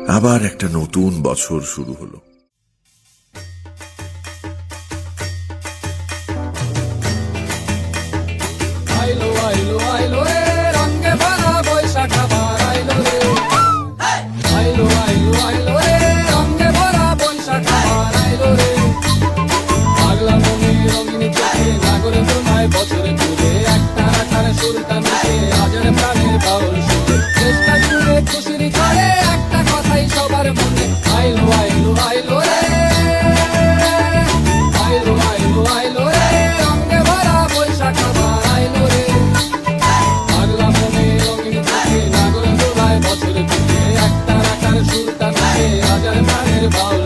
আবার একটা নতুন বছর শুরু হলো। আইলো আইলো আইলো রে রঙে ভরা বৈশাখ আবার আইলো রে। আইলো আইলো আইলো রে রঙে ভরা বৈশাখ আবার আইলো রে। পাগলা মনে রঙিন চোখে নাগরে তোমায় বছরে ঘুরে একটা রাখার সুরটা মিশে আজের প্রাণের বাউল সুরে চেষ্টা জুড়ে খুশির করে একটা কথাই সবার মনে। আইলো আইলো আইলো রে আইলো আইলো আইলো রে রঙে ভরা বৈশাখ আবার আইলো রে। পাগলা মনে রঙিন চোখে নাগরে তোমায় বছরে ঘুরে একটা রাখার সুরটা মিশে আজের প্রাণের বাউল